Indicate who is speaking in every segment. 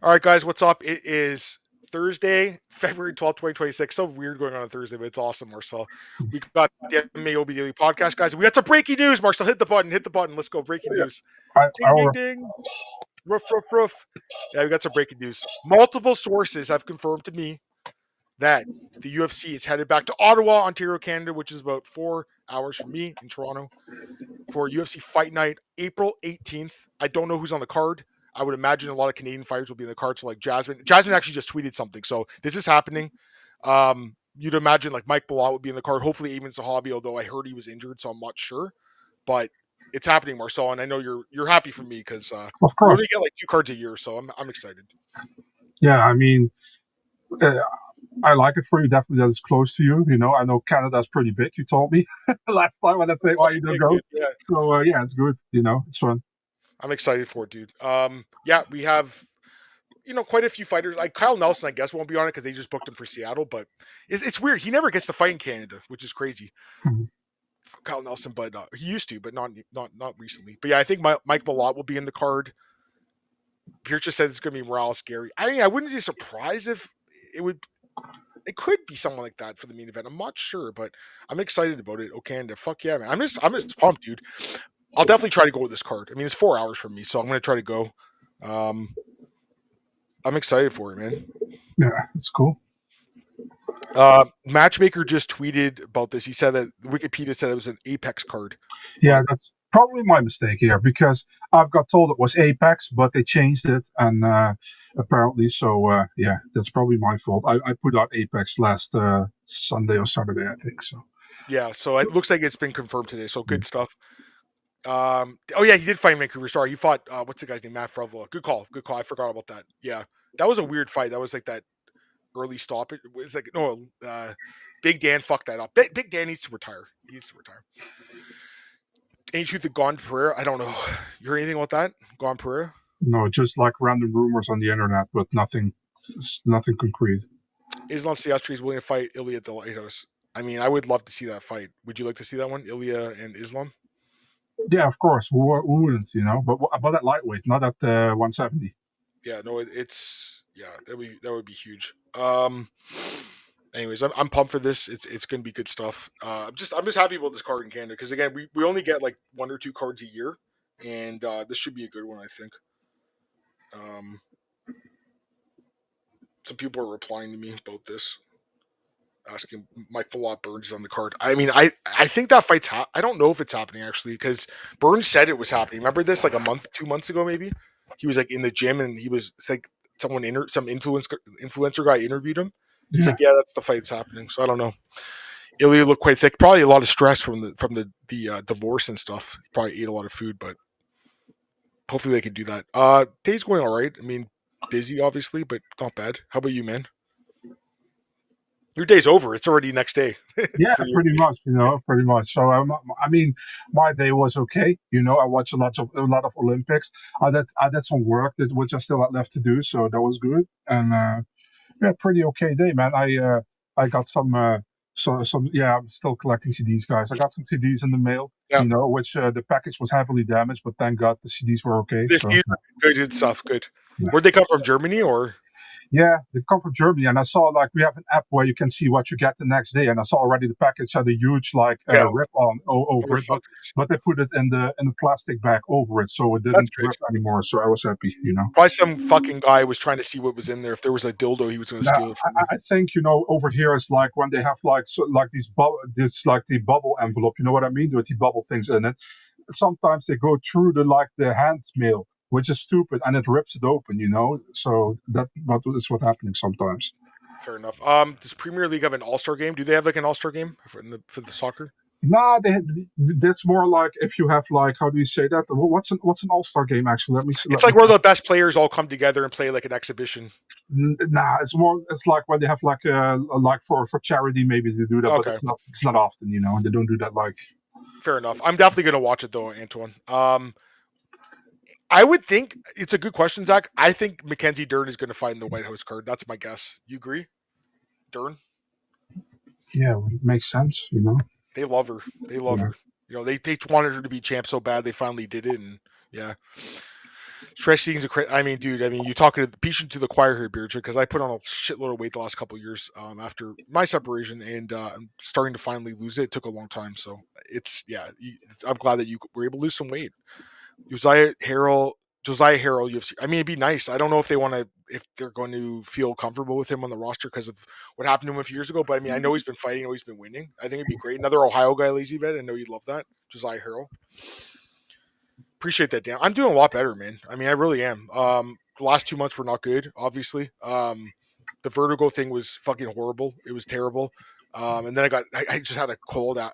Speaker 1: All right, guys, what's up? It is Thursday, February 12th, 2026. So weird going on Thursday, but it's awesome, Marcel. We got the MMAOB Daily Podcast, guys. We got some breaking news, Marcel. Hit the button. Hit the button. Let's go. Breaking
Speaker 2: Yeah,
Speaker 1: news.
Speaker 2: I,
Speaker 1: Ding, ding, ding. Roof, roof, roof. Yeah, we got some breaking news. Multiple sources have confirmed to me that the UFC is headed back to Ottawa, Ontario, Canada, which is about 4 hours from me in Toronto, for UFC Fight Night, April 18th. I don't know who's on the card. I would imagine a lot of Canadian fighters will be in the card. So like Jasmine actually just tweeted something. So this is happening. You'd imagine like Mike Bilal would be in the card. Hopefully Eamon Zahabi, although I heard he was injured, so I'm not sure. But it's happening, Marcel, and I know you're happy for me because
Speaker 2: of
Speaker 1: we
Speaker 2: course.
Speaker 1: only get like 2 cards a year, so I'm excited.
Speaker 2: Yeah, I mean, I like it for you. Definitely that it's close to you. I know Canada's pretty big. You told me last time when I said why you don't go.
Speaker 1: Yeah.
Speaker 2: So yeah, it's good. It's fun.
Speaker 1: I'm excited for it, dude. Yeah, we have quite a few fighters. Like Kyle Nelson, I guess won't be on it because they just booked him for Seattle. But it's weird. He never gets to fight in Canada, which is crazy.
Speaker 2: Mhm.
Speaker 1: Kyle Nelson, but he used to, but not recently. But yeah, I think Mike Malott will be in the card. Pierce just said it's going to be Morales Gary. I mean, I wouldn't be surprised if it would. It could be someone like that for the main event. I'm not sure, but I'm excited about it. Oh, Canada, fuck yeah, man! I'm just pumped, dude. I'll definitely try to go with this card. I mean, it's 4 hours from me, so I'm going to try to go. I'm excited for it, man.
Speaker 2: Yeah, it's cool.
Speaker 1: Matchmaker just tweeted about this. He said that Wikipedia said it was an Apex card.
Speaker 2: Yeah, that's probably my mistake here because I've got told it was Apex, but they changed it, and apparently, so yeah, that's probably my fault. I put out Apex last Sunday or Saturday, I think. So
Speaker 1: yeah, so it looks like it's been confirmed today. So good stuff. Oh yeah, he did fight Vancouver Star. He fought what's the guy's name? Matt Frevla. Good call. Good call. I forgot about that. Yeah, that was a weird fight. That was like that early stop. It was like no, Big Dan fucked that up. Big Dan needs to retire. He needs to retire. Ain't you the Gon Pereira? I don't know. You heard anything about that? Gon Pereira?
Speaker 2: no, just like random rumors on the internet, but nothing concrete.
Speaker 1: Islam Siastri is willing to fight Ilya at the Lighthouse. I mean, I would love to see that fight. Would you like to see that one, Ilya and Islam?
Speaker 2: Yeah, of course. Who wouldn't, But at lightweight, not at 170.
Speaker 1: Yeah, no, it's that would be huge. Anyways, I'm pumped for this. It's gonna be good stuff. I'm just happy about this card in Canada because again, we only get like 1 or 2 cards a year, and this should be a good one, I think. Some people are replying to me about this, asking Mike Malott Burns is on the card. I mean, I think that fight's I don't know if it's happening actually because Burns said it was happening. Remember this like a month, 2 months ago maybe? He was like in the gym and he was like some influencer guy interviewed him. He's like, yeah, that's the fight's happening. So I don't know. Ilya looked quite thick. Probably a lot of stress from the divorce and stuff. He probably ate a lot of food, but hopefully they can do that. Day's going all right. I mean, busy obviously, but not bad. How about you, man? Your day's over. It's already next day.
Speaker 2: Yeah, pretty much. Pretty much. So I mean, my day was okay. I watched a lot of Olympics. I did some work which I still had left to do, so that was good. And yeah, pretty okay day, man. I got some yeah. I'm still collecting CDs, guys. I got some CDs in the mail.
Speaker 1: Yeah.
Speaker 2: Which the package was heavily damaged, but thank God the CDs were okay.
Speaker 1: This good stuff. Good. Yeah. Where'd they come from? Germany or?
Speaker 2: Yeah, they come from Germany, and I saw like we have an app where you can see what you get the next day, and I saw already the package had a huge like rip on over it, but they put it in the plastic bag over it, so it didn't rip anymore. So I was happy,
Speaker 1: Probably some fucking guy was trying to see what was in there. If there was a dildo, he was going to steal it.
Speaker 2: I think over here it's like when they have like these like the bubble envelope. You know what I mean? With the bubble things in it. Sometimes they go through the hand mail, which is stupid, and it rips it open, So that's what's happening sometimes.
Speaker 1: Fair enough. Does Premier League have an All-Star game? Do they have like an All-Star game for the soccer?
Speaker 2: Nah, that's more like if you have like, how do you say that? What's an All-Star game actually? Let me see.
Speaker 1: It's like where the best players all come together and play like an exhibition.
Speaker 2: Nah, it's like when they have like for charity maybe they do that, okay. But it's not often, and they don't do that like.
Speaker 1: Fair enough. I'm definitely going to watch it though, Antoine. I would think it's a good question, Zach. I think Mackenzie Dern is going to fight in the White House card. That's my guess. You agree, Dern?
Speaker 2: Yeah, it makes sense.
Speaker 1: They love her. They love her. They wanted her to be champ so bad they finally did it, and yeah. Stress eating's I mean, dude. I mean, you're talking to preaching to the choir here, Beardra, because I put on a shitload of weight the last couple of years after my separation, and I'm starting to finally lose it. It took a long time, so I'm glad that you were able to lose some weight. Josiah Harrell, UFC. I mean, it'd be nice. I don't know if they're going to feel comfortable with him on the roster because of what happened to him a few years ago. But I mean, I know he's been fighting, I know he's been winning. I think it'd be great. Another Ohio guy, lazy vet. I know you'd love that, Josiah Harrell. Appreciate that, Dan. I'm doing a lot better, man. I mean, I really am. The last 2 months were not good, obviously. The vertigo thing was fucking horrible. It was terrible. And then I just had a cold. I'm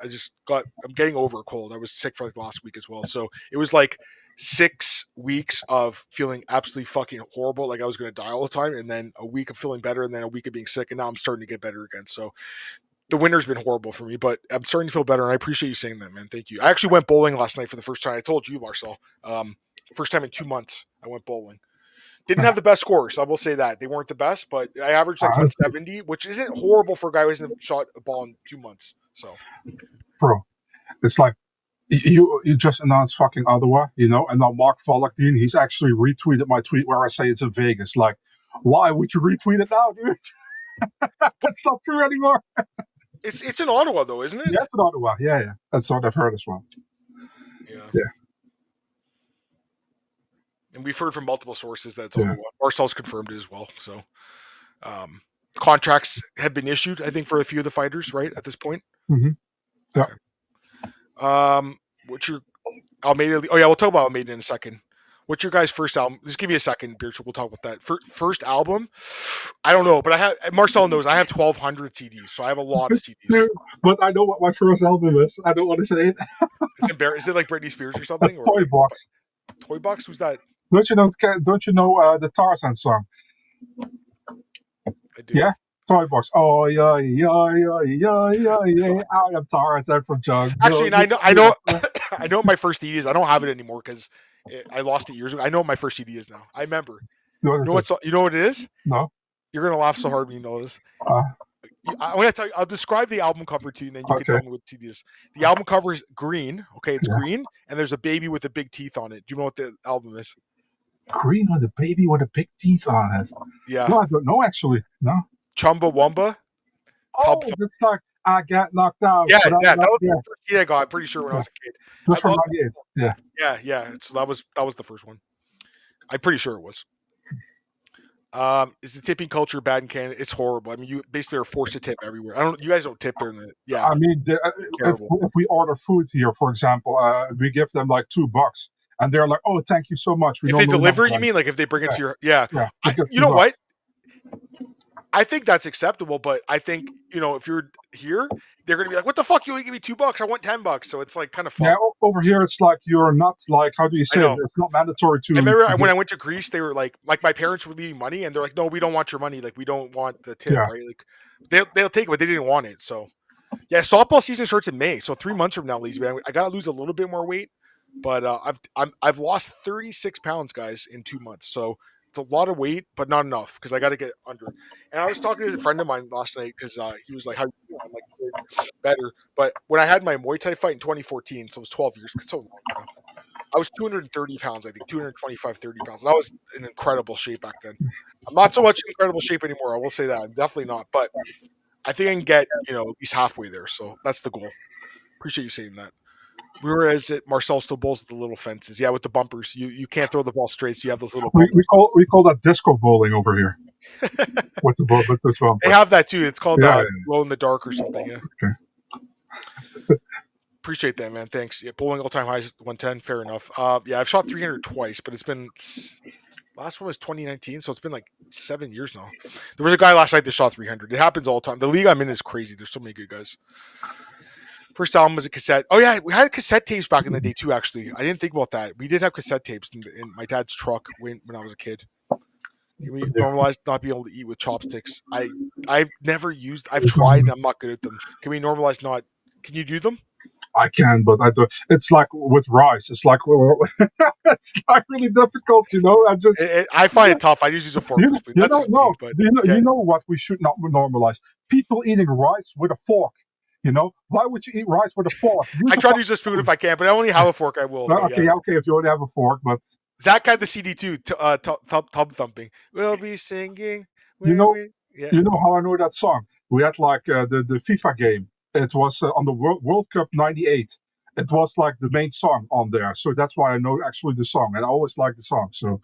Speaker 1: getting over a cold. I was sick for like last week as well. So it was like 6 weeks of feeling absolutely fucking horrible, like I was going to die all the time, and then a week of feeling better, and then a week of being sick, and now I'm starting to get better again. So the winter's been horrible for me, but I'm starting to feel better, and I appreciate you saying that, man. Thank you. I actually went bowling last night for the first time. I told you, Marcel. First time in 2 months I went bowling. Didn't have the best scores, I will say that. They weren't the best, but I averaged like 170, which isn't horrible for a guy who hasn't shot a ball in 2 months. So,
Speaker 2: bro, it's like you just announced fucking Ottawa, and now Mark Volokdien, he's actually retweeted my tweet where I say it's in Vegas. Like, why would you retweet it now, dude? It's not true anymore.
Speaker 1: It's in Ottawa, though, isn't it?
Speaker 2: Yeah, it's in Ottawa. Yeah. That's what I've heard as well. Yeah.
Speaker 1: And we've heard from multiple sources that it's Ottawa. Marcel's confirmed it as well. So, contracts have been issued, I think, for a few of the fighters, right, at this point?
Speaker 2: Mm-hmm. Yeah.
Speaker 1: Okay. What's your Almeida? Oh, yeah, we'll talk about Almeida in a second. What's your guys' first album? Just give me a second, Beardra. We'll talk about that. First album? I don't know, but Marcel knows I have 1,200 CDs, so I have a lot of CDs.
Speaker 2: Dude, but I know what my first album is. I don't want to say it.
Speaker 1: It's embarrassing. Is it like Britney Spears or something?
Speaker 2: That's Toy Box.
Speaker 1: Toy Box? Who's that?
Speaker 2: Don't you know the Tarzan song?
Speaker 1: I do.
Speaker 2: Yeah? Toy Box. Oh, yeah. I am Tarzan from Jungle.
Speaker 1: Actually, I know I know what my first CD is. I don't have it anymore because I lost it years ago. I know what my first CD is now. I remember. You know what it is?
Speaker 2: No.
Speaker 1: You're gonna laugh so hard when you know this. I'm gonna tell you. I'll describe the album cover to you, and then you can tell me what CD is. The album cover is green. Okay, it's green, and there's a baby with the big teeth on it. Do you know what the album is?
Speaker 2: Green with a baby with the big teeth on it.
Speaker 1: Yeah.
Speaker 2: No, I don't know actually. No.
Speaker 1: Chumbawamba.
Speaker 2: Oh, it's like I got knocked out.
Speaker 1: Yeah, that was the first CD I got. I'm pretty sure when I was a kid.
Speaker 2: That's from 98. Yeah.
Speaker 1: Yeah. So that was the first one. I'm pretty sure it was. Is the tipping culture bad in Canada? It's horrible. I mean, you basically are forced to tip everywhere. You guys don't tip there.
Speaker 2: I mean, if we order food here, for example, we give them like $2, and they're like, "Oh, thank you so much."
Speaker 1: If they deliver, you mean like if they bring it to your you know what? I think that's acceptable, but I think if you're here, they're gonna be like, "What the fuck? You only give me $2? I want $10." So it's like kind of fun.
Speaker 2: Yeah, over here it's like you're not like how do you say it? It's not mandatory to.
Speaker 1: I remember when I went to Greece, they were like my parents were leaving money, and they're like, "No, we don't want your money. Like we don't want the tip, right? Like they'll take it, but they didn't want it." So yeah, softball season starts in May, so 3 months from now, lazy man. I gotta lose a little bit more weight, but I've lost 36 pounds, guys, in 2 months. So. It's a lot of weight, but not enough because I got to get under it. And I was talking to a friend of mine last night because he was like, "How you doing?" I'm like, "Better." But when I had my Muay Thai fight in 2014, so it was 12 years. So long, I was 230 pounds, I think 225, 30 pounds. And I was in incredible shape back then. I'm not so much in incredible shape anymore. I will say that I'm definitely not, but I think I can get at least halfway there. So that's the goal. Appreciate you saying that. Whereas Marcel still bowls with the little fences. Yeah, with the bumpers. You can't throw the ball straight, so you have those little bumpers.
Speaker 2: We call that disco bowling over here. with the bumper.
Speaker 1: They have that too. It's called glow in the dark or something. Yeah.
Speaker 2: Okay.
Speaker 1: Appreciate that, man. Thanks. Yeah, bowling all-time highs 110. Fair enough. I've shot 300 twice, but last one was 2019, so it's been like 7 years now. There was a guy last night that shot 300. It happens all the time. The league I'm in is crazy. There's so many good guys. First album was a cassette. Oh yeah, we had cassette tapes back in the day too. Actually, I didn't think about that. We did have cassette tapes in my dad's truck when I was a kid. Can we normalize not being able to eat with chopsticks? I've never used. I've tried. And I'm not good at them. Can we normalize not? Can you do them?
Speaker 2: I can, but I don't. It's like with rice. It's like it's like really difficult,
Speaker 1: I find it tough. I just use a fork.
Speaker 2: You know what we should not normalize? People eating rice with a fork. Why would you eat rice with a fork?
Speaker 1: I try to use a spoon if I can, but I only have a fork. I will.
Speaker 2: Okay. If you only have a fork, but
Speaker 1: Zach had the CD too. Tub thumping. We'll be singing
Speaker 2: You
Speaker 1: when
Speaker 2: know,
Speaker 1: we. Yeah.
Speaker 2: you know how I know that song? We had like the FIFA game. It was on the World Cup '98. It was like the main song on there, so that's why I know actually the song, and I always like the song. So,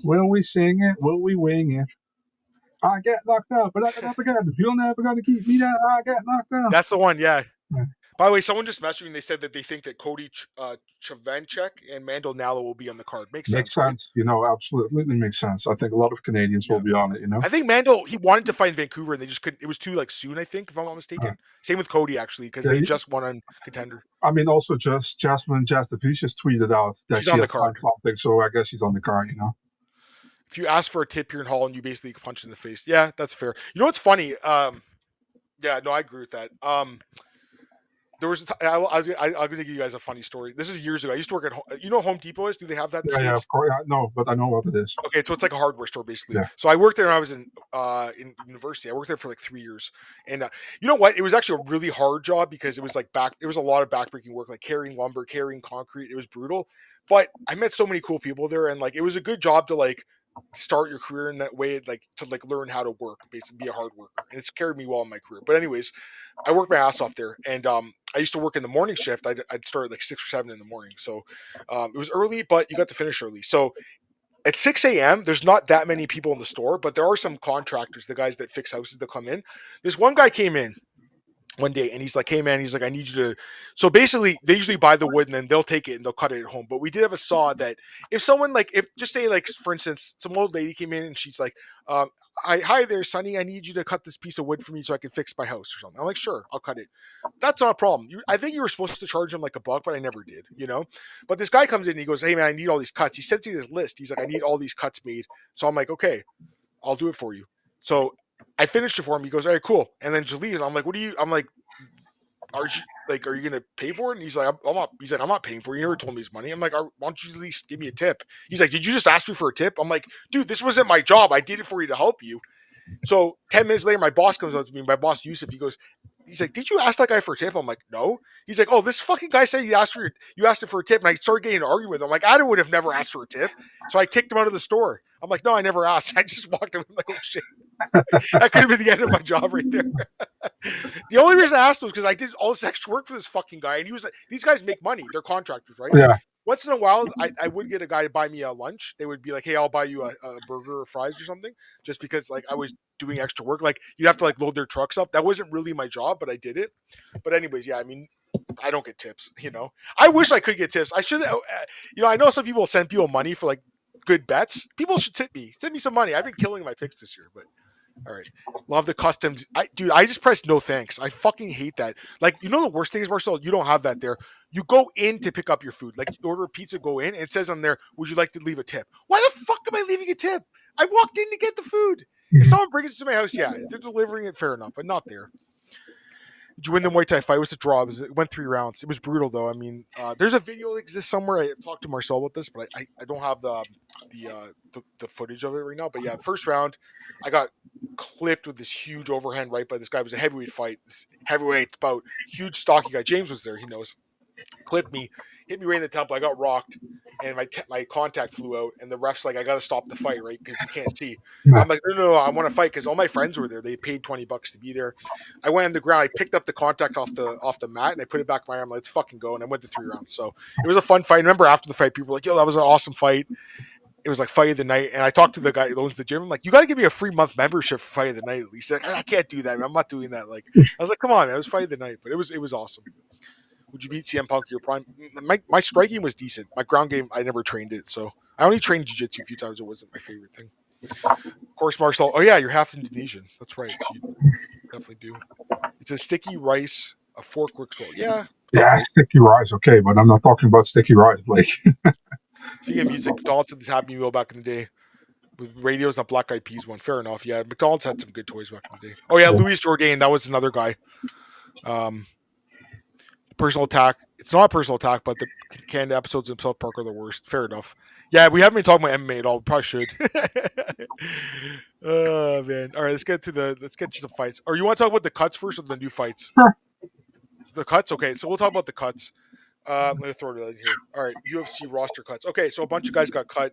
Speaker 2: will we sing it? Will we wing it? I get knocked out, but I get up again. You're never gonna keep me down. I get knocked out.
Speaker 1: That's the one. Yeah.
Speaker 2: Yeah.
Speaker 1: By the way, someone just messaged me and they said that they think that Cody Chavanchek and Mandel Nalla will be on the card. Makes
Speaker 2: Makes
Speaker 1: sense, right?
Speaker 2: sense, absolutely makes sense. I think a lot of Canadians will
Speaker 1: Yeah.
Speaker 2: be on it.
Speaker 1: I think Mandel, he wanted to fight in Vancouver and they just couldn't. It was too like soon, I think, if I'm not
Speaker 2: Uh,
Speaker 1: mistaken. Same with Cody actually, because
Speaker 2: yeah,
Speaker 1: they just won on Contender.
Speaker 2: I mean, also just Jasmine Jastavic just tweeted out that
Speaker 1: She's
Speaker 2: she
Speaker 1: on the
Speaker 2: has found
Speaker 1: card.
Speaker 2: something, so I guess she's on the card.
Speaker 1: If you ask for a tip here in Holland, you basically punch in the face. Yeah, that's fair. You know what's funny? Yeah, no, I agree with that. There was I'm going to give you guys a funny story. This is years ago. I used to work at Home Depot is. Do they have that in the
Speaker 2: Yeah,
Speaker 1: States?
Speaker 2: of course. No, but I know what it is.
Speaker 1: Okay, so it's like a hardware store basically.
Speaker 2: Yeah.
Speaker 1: So I worked there when I was in university. I worked there for like 3 years, and you know what? It was actually a really hard job because it was like It was a lot of backbreaking work, like carrying lumber, carrying concrete. It was brutal, but I met so many cool people there, and like it was a good job to like start your career in that way, like to like learn how to work, basically be a hard worker, and it's carried me well in my career. But anyways, I worked my ass off there, and I used to work in the morning shift. I'd start at like 6 or 7 in the morning, so it was early, but you got to finish early. So at 6 a.m., there's not that many people in the store, but there are some contractors, the guys that fix houses that come in. This one guy came in one day and he's like, hey man, he's like, I need you to. So basically, they usually buy the wood and then they'll take it and they'll cut it at home. But we did have a saw that if someone like, if just say like, for instance, some old lady came in and she's like, hi there, Sonny, I need you to cut this piece of wood for me so I can fix my house or something. I'm like, sure, I'll cut it. That's not a problem. I think you were supposed to charge him like $1, but I never did. But this guy comes in and he goes, hey man, I need all these cuts. He sends me this list. He's like, I need all these cuts made. So I'm like, okay, I'll do it for you. So I finished it for him. He goes, all right, cool. And then just leaves. And I'm like, I'm like, are you gonna pay for it? And he's like, I'm not. He's like, I'm not paying for it. You never told me his money. I'm like, why don't you at least give me a tip? He's like, did you just ask me for a tip? I'm like, dude, this wasn't my job. I did it for you to help you. So 10 minutes later, my boss comes up to me, my boss Yusuf. He's like, did you ask that guy for a tip? I'm like, no. He's like, oh, this fucking guy said you asked him for a tip, and I started getting an argument with him. I'm like, I would have never asked for a tip. So I kicked him out of the store. I'm like, no, I never asked. I just walked away. I'm like, oh shit. That could have been the end of my job right there. The only reason I asked was because I did all this extra work for this fucking guy, and he was like, these guys make money. They're contractors, right?
Speaker 2: Yeah.
Speaker 1: Once in a while, I would get a guy to buy me a lunch. They would be like, hey, I'll buy you a burger or fries or something, just because like I was doing extra work. Like you'd have to like load their trucks up. That wasn't really my job, but I did it. But anyways, yeah, I mean, I don't get tips. I wish I could get tips. I should. I know some people send people money for like good bets. People should tip me. Send me some money. I've been killing my picks this year, but. All right. Love the customs. I just pressed no thanks. I fucking hate that. Like, the worst thing is, Marcel, you don't have that there. You go in to pick up your food. Like, you order a pizza, go in, and it says on there, would you like to leave a tip? Why the fuck am I leaving a tip? I walked in to get the food. If someone brings it to my house, yeah. If they're delivering it, fair enough, but not there. Did you win the Muay Thai fight? It was a draw. It went 3 rounds. It was brutal, though. I mean, there's a video that exists somewhere. I've talked to Marcel about this, but I don't have the footage of it right now. But yeah, first round, I got clipped with this huge overhand right by this guy. It was a heavyweight fight. This heavyweight, about huge, stocky guy. James was there. He knows. Clipped me, hit me right in the temple. I got rocked, and my contact flew out. And the ref's like, I got to stop the fight, right? Because you can't see. I'm like, no, I want to fight because all my friends were there. They paid $20 to be there. I went on the ground. I picked up the contact off the mat, and I put it back in my arm. Let's fucking go. And I went to 3 rounds. So it was a fun fight. I remember after the fight, people were like, yo, that was an awesome fight. It was like fight of the night. And I talked to the guy who owns the gym. I'm like, you got to give me a free month membership for fight of the night at least. Like, I can't do that, man. I'm not doing that. Like, I was like, come on, man. It was fight of the night. But it was awesome. Would you beat CM Punk your prime? My striking was decent. My ground game, I never trained it. So I only trained jiu-jitsu a few times. It wasn't my favorite thing. Of course, Marcel. Oh, yeah, you're half Indonesian. That's right. You definitely do. It's a sticky rice, a fork works well. Yeah.
Speaker 2: Yeah, sticky rice. Okay, but I'm not talking about sticky rice, Blake.
Speaker 1: Speaking of music, McDonald's had this Happy Meal back in the day. With radios, not Black Eyed Peas one. Fair enough. Yeah, McDonald's had some good toys back in the day. Oh, yeah, Louis Jourdain. That was another guy. Personal attack. It's not a personal attack, but the canned episodes in South Park are the worst. Fair enough. Yeah, we haven't been talking about MMA at all. We probably should. Oh man. All right, let's get to some fights. Or you want to talk about the cuts first or the new fights?
Speaker 2: Sure.
Speaker 1: The cuts? Okay, so we'll talk about the cuts. Let me throw it in here. All right, UFC roster cuts. Okay, so a bunch of guys got cut.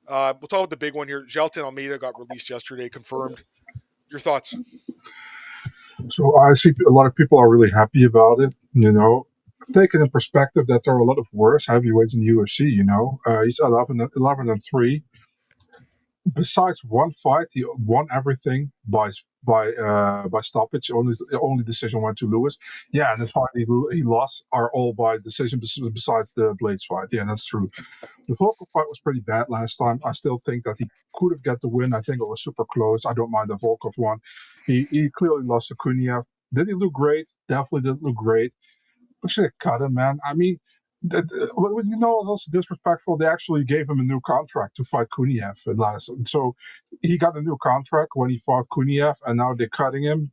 Speaker 1: We'll talk about the big one here. Jailton Almeida got released yesterday, confirmed. Your thoughts?
Speaker 2: So I see a lot of people are really happy about it. Taking in perspective that there are a lot of worse heavyweights in UFC. He's 11-3. Besides one fight, he won everything by stoppage. Only decision went to Lewis. Yeah, and his fight he lost are all by decision besides the Blades fight. Yeah, that's true. The Volkov fight was pretty bad last time. I still think that he could have got the win. I think it was super close. I don't mind the Volkov one. He clearly lost to Kuniev. Did he look great? Definitely didn't look great. We should have cut him, man. I mean, it was also disrespectful. They actually gave him a new contract to fight Kuniev at last. So he got a new contract when he fought Kuniev, and now they're cutting him.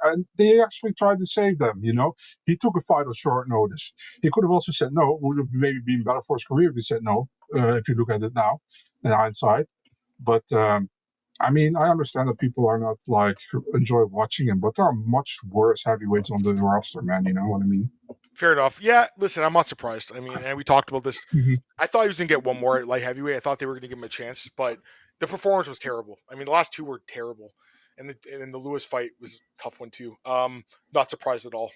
Speaker 2: And they actually tried to save them, He took a fight on short notice. He could have also said no. Would have maybe been better for his career if he said no, if you look at it now, in hindsight. But, I mean, I understand that people are not, enjoy watching him, but there are much worse heavyweights on the roster, man. You know what I mean?
Speaker 1: Fair enough. Yeah, listen, I'm not surprised. I mean, and we talked about this.
Speaker 2: Mm-hmm.
Speaker 1: I thought he was going to get one more at light heavyweight. I thought they were going to give him a chance, but the performance was terrible. I mean, the last two were terrible, and the Lewis fight was a tough one too. Not surprised at all.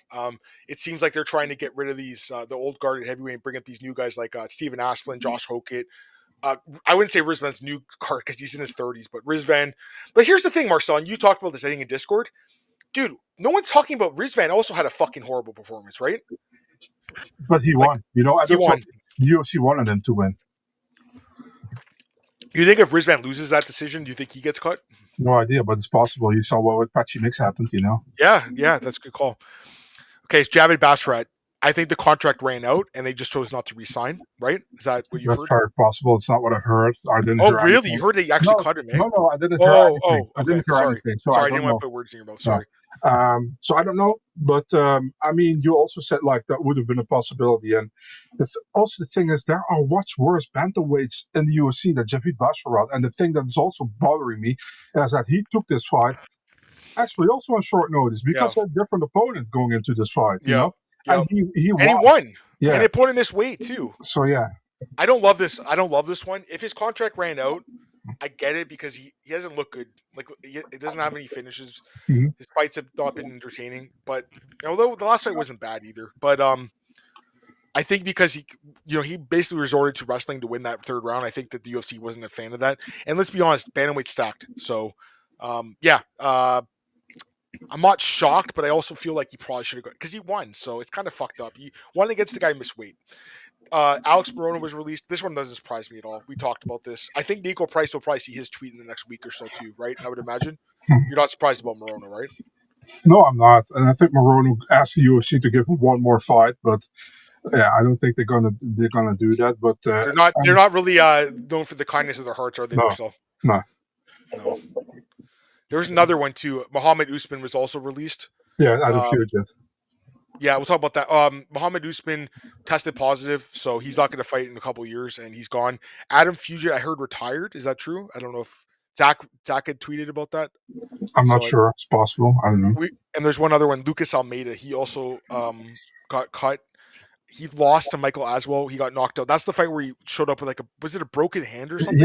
Speaker 1: It seems like they're trying to get rid of these the old guard at heavyweight and bring up these new guys like Steven Asplin, Josh Hokett. I wouldn't say Rizvan's new card because he's in his 30s, but Rizvan. But here's the thing, Marcel, and you talked about this, I think, in Discord. Dude, no one's talking about Rizvan also had a fucking horrible performance, right?
Speaker 2: But he won.
Speaker 1: He won.
Speaker 2: The UFC wanted him to win.
Speaker 1: Do you think if Rizvan loses that decision, do you think he gets cut?
Speaker 2: No idea, but it's possible. You saw what with Patchy Mix happened,
Speaker 1: Yeah, that's a good call. Okay, it's Javid Basharat. I think the contract ran out and they just chose not to re-sign, right? Is that what you heard?
Speaker 2: That's very possible. It's not what I've heard. I didn't hear
Speaker 1: really?
Speaker 2: anything.
Speaker 1: You heard they actually cut him, eh?
Speaker 2: No, I didn't hear anything.
Speaker 1: Okay.
Speaker 2: I didn't hear anything. So
Speaker 1: Sorry, I
Speaker 2: don't
Speaker 1: didn't
Speaker 2: know.
Speaker 1: want to put words in your mouth. Sorry.
Speaker 2: So I don't know. But, I mean, you also said, that would have been a possibility. And also the thing is, there are much worse bantamweights in the UFC than Javid Basharat. And the thing that is also bothering me is that he took this fight actually also on short notice because of a different opponent going into this fight, you know?
Speaker 1: Yeah.
Speaker 2: And he won.
Speaker 1: And he won.
Speaker 2: Yeah.
Speaker 1: And they put him this weight too.
Speaker 2: So yeah.
Speaker 1: I don't love this one. If his contract ran out, I get it because he doesn't look good. Like he doesn't have any finishes.
Speaker 2: Mm-hmm.
Speaker 1: His fights have not been entertaining. But although the last fight wasn't bad either. But I think because he basically resorted to wrestling to win that third round. I think that the UFC wasn't a fan of that. And let's be honest, bantamweight stacked. So I'm not shocked, but I also feel like he probably should have gone because he won. So it's kind of fucked up. He won against the guy who missed weight. Alex Morona was released. This one doesn't surprise me at all. We talked about this. I think Nico Price will probably see his tweet in the next week or so too, right? I would imagine. You're not surprised about Morona, right?
Speaker 2: No, I'm not. And I think Morona asked the UFC to give him one more fight, but yeah, I don't think they're gonna do that. But
Speaker 1: they're not really known for the kindness of their hearts, are they?
Speaker 2: No.
Speaker 1: There's another one too. Muhammad Usman was also released.
Speaker 2: Yeah, Adam Fugit.
Speaker 1: Yeah, we'll talk about that. Muhammad Usman tested positive, so he's not going to fight in a couple of years, and he's gone. Adam Fugit, I heard, retired. Is that true? I don't know if Zach had tweeted about that.
Speaker 2: I'm not sure. It's possible. I don't know.
Speaker 1: And there's one other one, Lucas Almeida. He also got cut. He lost to Michael Aswell. He got knocked out. That's the fight where he showed up with was it a broken hand or something?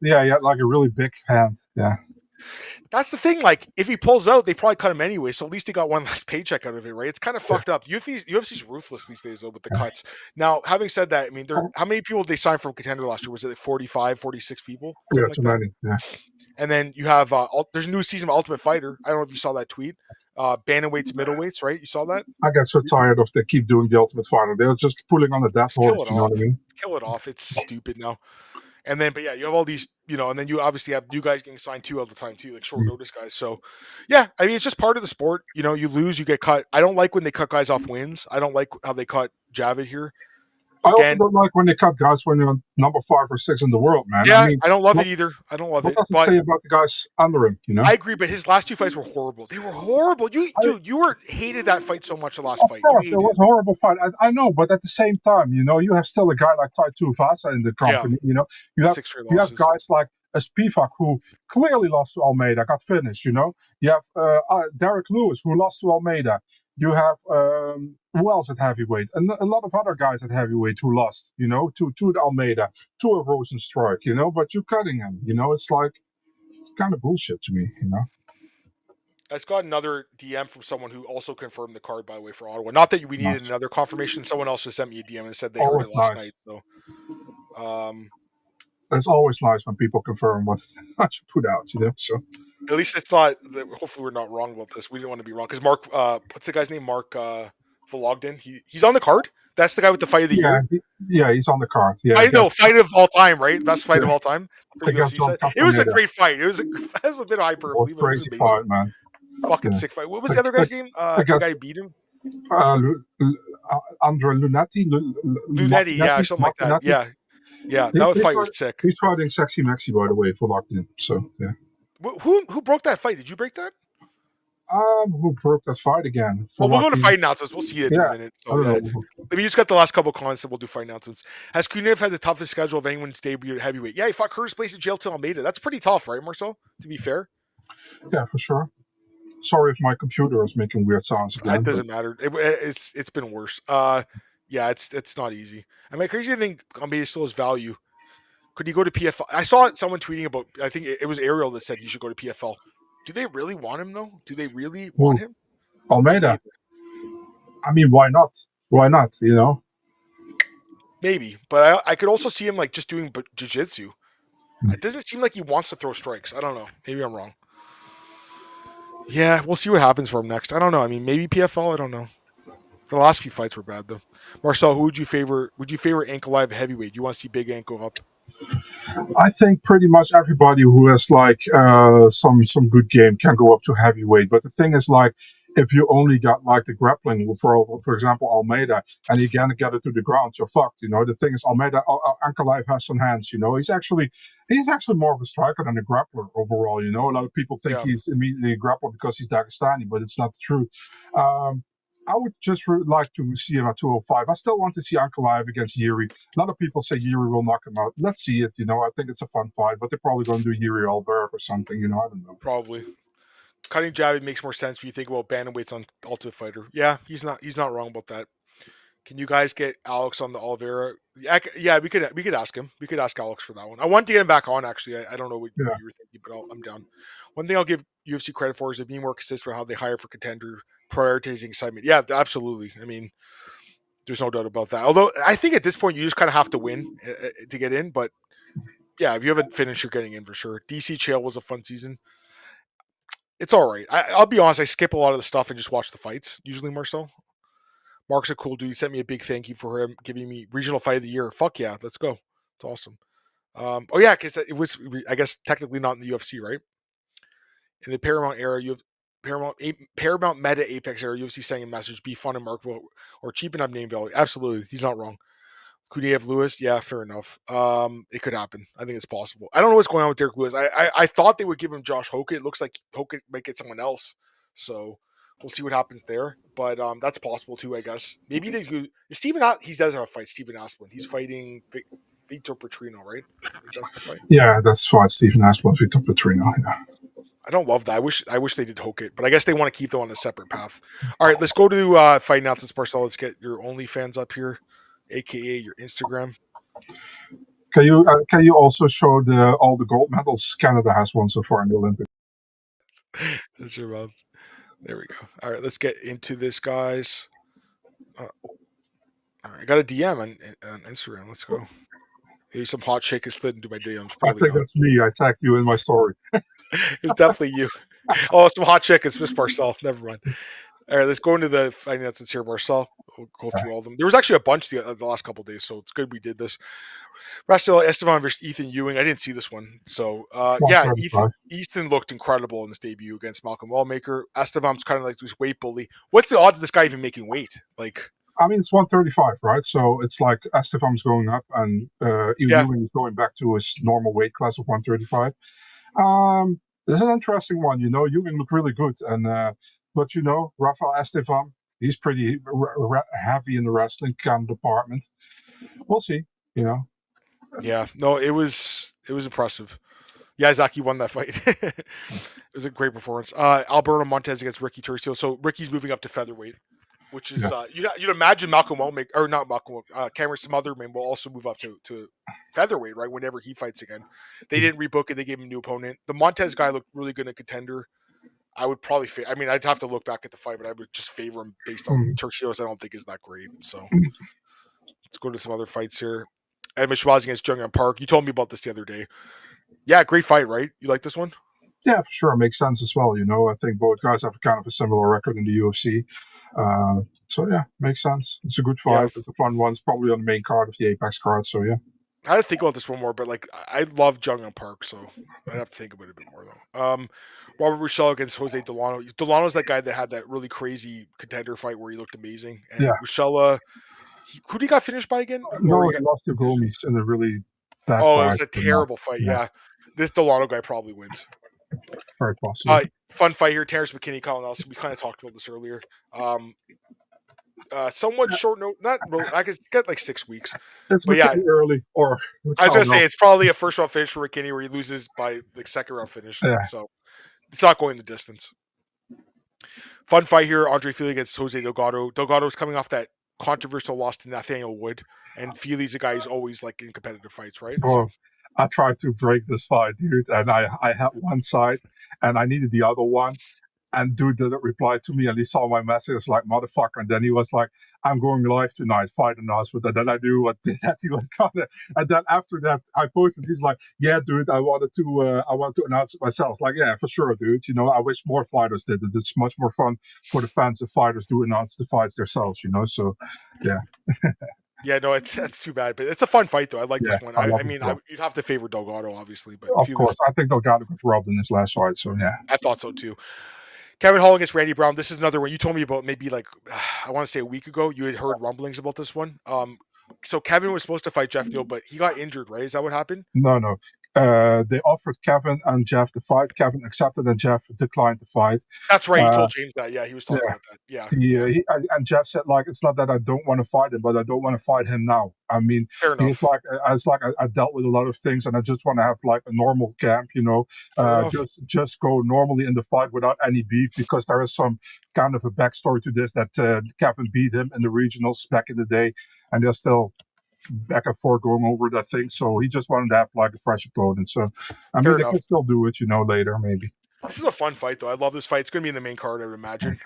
Speaker 2: Yeah, like a really big hand. Yeah.
Speaker 1: That's the thing. Like, if he pulls out, they probably cut him anyway. So at least he got one last paycheck out of it, right? It's kind of fucked up. UFC's ruthless these days, though, with the cuts. Now, having said that, I mean, how many people did they sign from Contender last year? Was it like 45, 46 people?
Speaker 2: Yeah, too many. Yeah.
Speaker 1: And then you have there's a new season of Ultimate Fighter. I don't know if you saw that tweet. Bantamweights, middleweights, right? You saw that?
Speaker 2: I get so tired of they keep doing the Ultimate Fighter. They're just pulling on the death horse. You know what I mean?
Speaker 1: Kill it off. It's stupid now. And then, but yeah, you have all these, and then you obviously have new guys getting signed too all the time too, like short notice guys. So, yeah, I mean, it's just part of the sport. You lose, you get cut. I don't like when they cut guys off wins. I don't like how they cut Javid here.
Speaker 2: I also don't like when they cut guys when you're number 5 or 6 in the world, man.
Speaker 1: Yeah, I don't love it either. I don't love it.
Speaker 2: What does it say about the guys under him?
Speaker 1: I agree, but his last two fights were horrible. They were horrible. You hated that fight so much. The last fight.
Speaker 2: Of course, it was a horrible fight. I know, but at the same time, you have still a guy like Tai Tuivasa in the company.
Speaker 1: Yeah.
Speaker 2: You have guys like a Spivak who clearly lost to Almeida, got finished. You have Derek Lewis who lost to Almeida. You have who else at heavyweight? And a lot of other guys at heavyweight who lost. To the Almeida, to a Rosenstruik. But you're cutting him. It's like it's kind of bullshit to me.
Speaker 1: I just got another DM from someone who also confirmed the card, by the way, for Ottawa. Not that we needed
Speaker 2: Nice.
Speaker 1: another confirmation. Someone else just sent me a DM and said they heard
Speaker 2: Always
Speaker 1: it last
Speaker 2: nice.
Speaker 1: night. So,
Speaker 2: it's always nice when people confirm what you put out. So
Speaker 1: at least it's not. Hopefully, we're not wrong about this. We didn't want to be wrong because Mark, what's the guy's name? Mark Vologden. He's on the card. That's the guy with the fight of the year.
Speaker 2: He's on the card. Yeah,
Speaker 1: I know, fight of all time, right? Best fight of all time. It was a great fight. It was a bit of hyperbole, but it was
Speaker 2: crazy fight, man.
Speaker 1: Fucking sick fight. What was the other guy's name? The guy who beat him?
Speaker 2: Andre Lunetti.
Speaker 1: Lunetti, yeah, something like that. Yeah. That fight was sick.
Speaker 2: He's fighting Sexy Maxi, by the way, for locked in. So yeah.
Speaker 1: Who broke that fight? Did you break that?
Speaker 2: Who broke that fight again?
Speaker 1: We'll go to fight announcements. We'll see it in a minute. So, Maybe you just got the last couple of comments, and we'll do fight announcements. Has Kunev had the toughest schedule of anyone's debut at heavyweight? Yeah, he fought Curtis Place at Jailton, Almeida. That's pretty tough, right, Marcel? To be fair.
Speaker 2: Yeah, for sure. Sorry if my computer is making weird sounds again.
Speaker 1: It doesn't matter. It's been worse. Yeah, it's not easy. I mean, crazy to think Almeida still has value. Could he go to PFL? I saw someone tweeting about. I think it was Ariel that said he should go to PFL. Do they really want him though? Do they really want him?
Speaker 2: Almeida. I mean, why not? Why not?
Speaker 1: Maybe, but I could also see him like just doing jiu-jitsu. It doesn't seem like he wants to throw strikes. I don't know. Maybe I'm wrong. Yeah, we'll see what happens for him next. I don't know. I mean, maybe PFL. I don't know. The last few fights were bad though. Marcel, who would you favor? Would you favor Ankalaev heavyweight? Do you want to see Big Ank go up?
Speaker 2: I think pretty much everybody who has like some good game can go up to heavyweight. But the thing is, like, if you only got like the grappling for example Almeida, and you can't get it to the ground, you're fucked. The thing is, Almeida Ankalaev has some hands. He's actually more of a striker than a grappler overall. A lot of people think he's immediately a grappler because he's Dagestani, but it's not the truth. I would just like to see him at 205. I still want to see Ankalaev against Yuri. A lot of people say Yuri will knock him out. Let's see it. I think it's a fun fight, but they're probably going to do Yuri Alberg or something. I don't know.
Speaker 1: Probably. Cutting jab makes more sense when you think about bantamweight's on Ultimate Fighter. Yeah, he's not wrong about that. Can you guys get Alex on the Oliveira? Yeah, we could ask him. We could ask Alex for that one. I want to get him back on. Actually, I don't know what you were thinking, but I'm down. One thing I'll give UFC credit for is being more consistent with how they hire for contender, prioritizing excitement. Yeah, absolutely. I mean, there's no doubt about that. Although I think at this point you just kind of have to win to get in. But yeah, if you haven't finished, you're getting in for sure. DC Chael was a fun season. It's all right. I'll be honest. I skip a lot of the stuff and just watch the fights. Usually, Marcel. Mark's a cool dude. He sent me a big thank you for him giving me regional fight of the year. Fuck yeah, let's go. It's awesome. Oh yeah, because it was, I guess, technically not in the UFC, right? In the Paramount era, you have Paramount Meta Apex era. UFC sending a message: be fun and marketable, or cheapen up name value. Absolutely, he's not wrong. Could he have Lewis? Yeah, fair enough. It could happen. I think it's possible. I don't know what's going on with Derek Lewis. I thought they would give him Josh Hokett. It looks like Hokett might get someone else. So we'll see what happens there. But that's possible too, I guess. Maybe they do. Stephen, he does have a fight. Stephen Asplund. He's fighting Victor Petrino, right? That's the fight.
Speaker 2: Yeah, that's fine. Stephen Asplund, Victor Petrino. Yeah.
Speaker 1: I don't love that. I wish they did Hokett, but I guess they want to keep them on a separate path. All right, let's go to fight announcements. Marcel, let's get your OnlyFans up here, aka your Instagram.
Speaker 2: Can you also show all the gold medals Canada has won so far in the Olympics?
Speaker 1: That's your mouth. There we go. All right, let's get into this, guys. All right, I got a DM on Instagram. Let's go. Maybe some hot chick has slid into my DMs.
Speaker 2: I think that's me. I tagged you in my story.
Speaker 1: It's definitely you. Oh, some hot chick. It's Miss Marcel. Never mind. All right, let's go into the finances here, Marcel. We'll go through all of them. There was actually a bunch the last couple of days, so it's good we did this. Rafael Estevan versus Ethan Ewing. I didn't see this one. So, yeah, Ethan looked incredible in this debut against Malcolm Wallmaker. Estevan's kind of like this weight bully. What's the odds of this guy even making weight? Like,
Speaker 2: I mean, it's 135, right? So it's like Estevan's going up and Ewing is going back to his normal weight class of 135. This is an interesting one. Ewing looked really good. But, Rafael Estevan, he's pretty heavy in the wrestling kind of department. We'll see,
Speaker 1: Yeah, no, it was impressive. Yeah, Zaki won that fight. It was a great performance. Alberto Montez against Ricky Turcio. So Ricky's moving up to featherweight, which is
Speaker 2: Yeah.
Speaker 1: you'd imagine Malcolm Wellman or not Malcolm Cameron Smotherman will also move up to featherweight, right? Whenever he fights again, they didn't rebook it. They gave him a new opponent. The Montez guy looked really good in Contender. I would probably. I mean, I'd have to look back at the fight, but I would just favor him based on
Speaker 2: Mm.
Speaker 1: Turcios. I don't think is that great. So let's go to some other fights here. Edmund Schwaz against Jung Park. You told me about this the other day. Yeah, great fight, right? You like this one?
Speaker 2: Yeah, for sure. It makes sense as well. I think both guys have kind of a similar record in the UFC. So yeah, makes sense. It's a good
Speaker 1: Yeah.
Speaker 2: fight. It's a fun one. It's probably on the main card of the Apex card. So yeah.
Speaker 1: I had to think about this one more, but like I love Jung Park, so I'd have to think about it a bit more though. Robert Rochelle against Jose Delano. Delano's that guy that had that really crazy Contender fight where he looked amazing, and
Speaker 2: Yeah.
Speaker 1: Rochelle, who he got finished by again?
Speaker 2: No, he lost to Gomes in a really bad
Speaker 1: Oh,
Speaker 2: fight.
Speaker 1: it was a terrible fight. Yeah, this Delano guy probably wins.
Speaker 2: Very possible.
Speaker 1: Fun fight here. Terrance McKinney, Colin Nelson. We kind of talked about this earlier. Somewhat short note. Not really. I could get like 6 weeks.
Speaker 2: It's
Speaker 1: But yeah,
Speaker 2: early, or
Speaker 1: I was gonna say it's probably a first round finish for McKinney where he loses by the second round finish.
Speaker 2: Yeah.
Speaker 1: So it's not going the distance. Fun fight here. Andre Fili against Jose Delgado. Delgado's coming off that controversial loss to Nathaniel Wood, and Fili's a guy who's always like in competitive fights, right?
Speaker 2: Bro, I tried to break this fight, dude, and I had one side, and I needed the other one. And dude didn't reply to me, and he saw my message like motherfucker. And then he was like, "I'm going live tonight, fight announcement." And then I knew that he was gonna. And then after that, I posted. He's like, "Yeah, dude, I wanted to announce it myself." Like, yeah, for sure, dude. I wish more fighters did it. It's much more fun for the fans if fighters do announce the fights themselves. So, yeah.
Speaker 1: Yeah, no, that's too bad, but it's a fun fight though. I like this one. I mean,
Speaker 2: well.
Speaker 1: you'd have to favor Delgado, obviously, but
Speaker 2: Of course, I think Delgado got robbed in his last fight. So yeah,
Speaker 1: I thought so too. Kevin Holland against Randy Brown. This is another one you told me about maybe like I want to say a week ago. You had heard rumblings about this one. So Kevin was supposed to fight Jeff Neal, but he got injured, right? Is that what happened?
Speaker 2: No. They offered Kevin and Jeff the fight. Kevin accepted, and Jeff declined the fight.
Speaker 1: That's right. He told James that. Yeah, he was talking about that. Yeah.
Speaker 2: And Jeff said, like, it's not that I don't want to fight him, but I don't want to fight him now. I mean,
Speaker 1: Fair enough.
Speaker 2: he's like, I dealt with a lot of things, and I just want to have like a normal camp, just go normally in the fight without any beef, because there is some kind of a backstory to this that Kevin beat him in the regionals back in the day, and they're still back and forth going over that thing. So he just wanted to have like a fresh opponent. So I mean, they could still do it, later maybe.
Speaker 1: This is a fun fight though. I love this fight. It's going to be in the main card, I would imagine.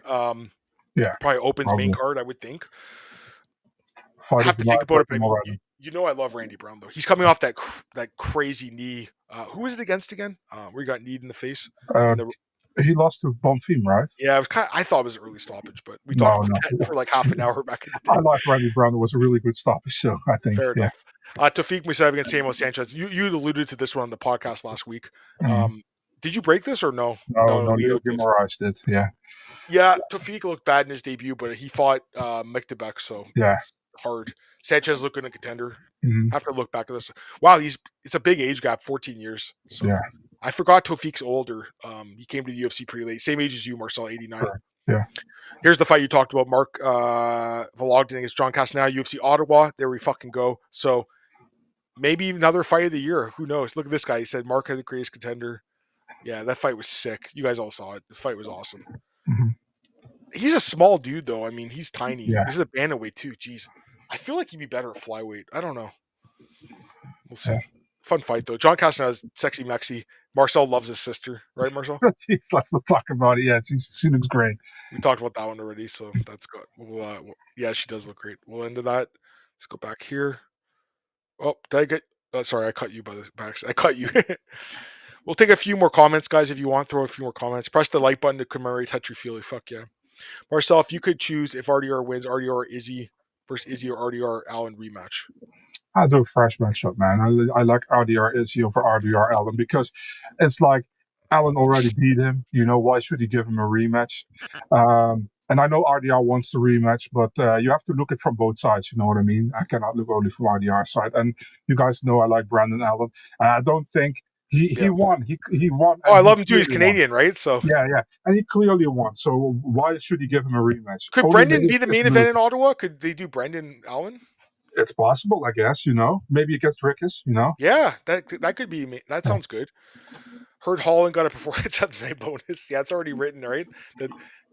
Speaker 2: Yeah,
Speaker 1: probably opens main card, I would think.
Speaker 2: I
Speaker 1: have to think about it, but I love Randy Brown though. He's coming off that crazy knee. Who was it against again? Where he got kneed in the face.
Speaker 2: He lost to Bonfim, right?
Speaker 1: Yeah, it was I thought it was early stoppage, but we talked about that for like half an hour back in the day.
Speaker 2: I like Randy Brown. It was a really good stoppage, so I think.
Speaker 1: Fair enough. Tafik Musayev against Samuel Sanchez. You alluded to this one on the podcast last week. Did you break this or no?
Speaker 2: No, Leo Guimaraes did. Yeah.
Speaker 1: Yeah, Tafik looked bad in his debut, but he fought Mikdebek, so it's hard. Sanchez looking a contender.
Speaker 2: Mm-hmm.
Speaker 1: Have to look back at this. Wow, it's a big age gap, 14 years. So
Speaker 2: yeah.
Speaker 1: I forgot Tafik's older. He came to the UFC pretty late. Same age as you, Marcel, 89.
Speaker 2: Sure. Yeah.
Speaker 1: Here's the fight you talked about, Mark Vologden against John Castaneda, UFC Ottawa. There we fucking go. So maybe another fight of the year. Who knows? Look at this guy. He said Mark had the greatest contender. Yeah, that fight was sick. You guys all saw it. The fight was awesome.
Speaker 2: Mm-hmm.
Speaker 1: He's a small dude, though. I mean, he's tiny.
Speaker 2: Yeah.
Speaker 1: This is a bantamweight, too. Jeez. I feel like he'd be better at flyweight. I don't know. We'll see. Yeah. Fun fight, though. John Castaneda's sexy Mexi. Marcel loves his sister. Right, Marcel?
Speaker 2: Jeez, let's not talk about it. Yeah, she looks great.
Speaker 1: We talked about that one already, so that's good. Yeah, she does look great. We'll end that. Let's go back here. Oh, did I get... sorry, I cut you by the back. I cut you. We'll take a few more comments, guys, if you want. Throw a few more comments. Press the like button to commemorate Touchy Feely. Fuck yeah. Marcel, if you could choose if RDR wins, RDR or Izzy versus Izzy or RDR Allen rematch.
Speaker 2: I'll do a fresh matchup, man. I like RDR Izzy over RDR Allen because it's like Allen already beat him. Why should he give him a rematch? And I know RDR wants the rematch, but you have to look at from both sides. You know what I mean? I cannot look only from RDR's side. And you guys know I like Brandon Allen. I don't think he won. He won.
Speaker 1: Oh, I love him too. He's Canadian, right? So
Speaker 2: yeah, and he clearly won. So why should he give him a rematch?
Speaker 1: Could Brendan be the main event in Ottawa? Could they do Brendan Allen?
Speaker 2: It's possible, I guess. Maybe against Rickes.
Speaker 1: Yeah, that could be. That
Speaker 2: Yeah.
Speaker 1: sounds good. Heard Holland got a performance at the night bonus. Yeah, it's already written, right? The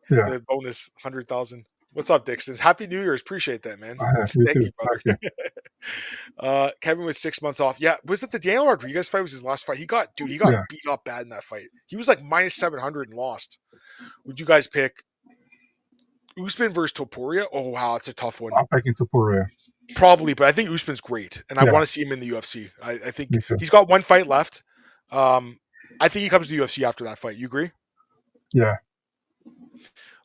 Speaker 2: Yeah.
Speaker 1: the bonus 100,000. What's up, Dixon? Happy New Year's. Appreciate that, man.
Speaker 2: Me
Speaker 1: Thank
Speaker 2: too.
Speaker 1: you, brother.
Speaker 2: Thank you.
Speaker 1: Kevin was 6 months off. Yeah, was it the Daniel Rodriguez fight? Was his last fight? He got
Speaker 2: Yeah.
Speaker 1: beat up bad in that fight. He was like minus 700 and lost. Would you guys pick Usman versus Topuria? Oh wow, it's a tough one.
Speaker 2: I'm picking Topuria.
Speaker 1: Probably, but I think Usman's great, and I
Speaker 2: Yeah.
Speaker 1: want to see him in the UFC. I think
Speaker 2: Me too.
Speaker 1: he's got one fight left. I think he comes to the UFC after that fight. You agree?
Speaker 2: Yeah.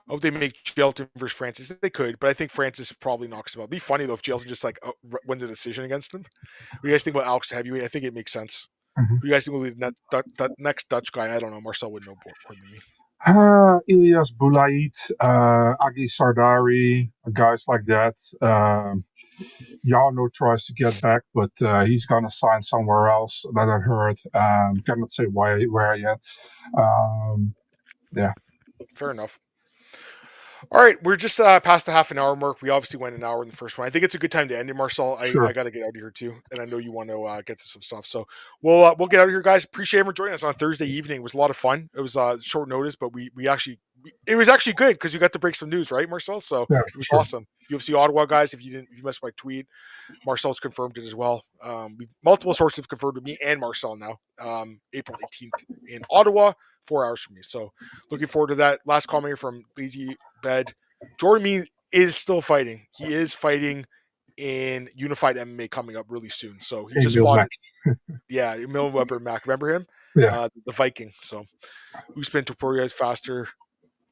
Speaker 1: I hope they make Jailton versus Francis. They could, but I think Francis probably knocks him out. It'd be funny though if Jailton just like wins a decision against him. What do you guys think about Alex to heavyweight? I think it makes sense.
Speaker 2: Mhm.
Speaker 1: Who do you guys think will be that next Dutch guy? I don't know. Marcel would know more than me.
Speaker 2: Ilyas Boulaid, Agi Sardari, guys like that. Jarno tries to get back, but he's gonna sign somewhere else. That I heard. Cannot say where yet. Yeah.
Speaker 1: Fair enough. All right, we're just past the half an hour mark. We obviously went an hour in the first one. I think it's a good time to end it, Marcel.
Speaker 2: Sure.
Speaker 1: I got to get out of here too, and I know you want to get to some stuff. So we'll get out of here, guys. Appreciate everyone joining us on Thursday evening. It was a lot of fun. It was short notice, but it was actually good because you got to break some news, right, Marcel? So
Speaker 2: Yeah,
Speaker 1: it was
Speaker 2: sure.
Speaker 1: awesome. UFC Ottawa, guys. If you missed my tweet, Marcel's confirmed it as well. Multiple sources have confirmed with me and Marcel now. April 18th in Ottawa, 4 hours from me. So looking forward to that. Last comment here from Lazy Bed. Jordan Mean is still fighting. He is fighting in Unified MMA coming up really soon. So he just fought it. Yeah, Emil Weber Mac. Remember him?
Speaker 2: Yeah.
Speaker 1: The Viking. So Usman Topuria is faster.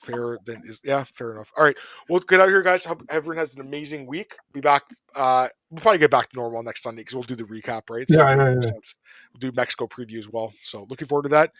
Speaker 1: Fair enough. All right, we'll get out of here, guys. Hope everyone has an amazing week. Be back. We'll probably get back to normal next Sunday because we'll do the recap, right? So
Speaker 2: Yeah.
Speaker 1: we'll do Mexico preview as well. So looking forward to that.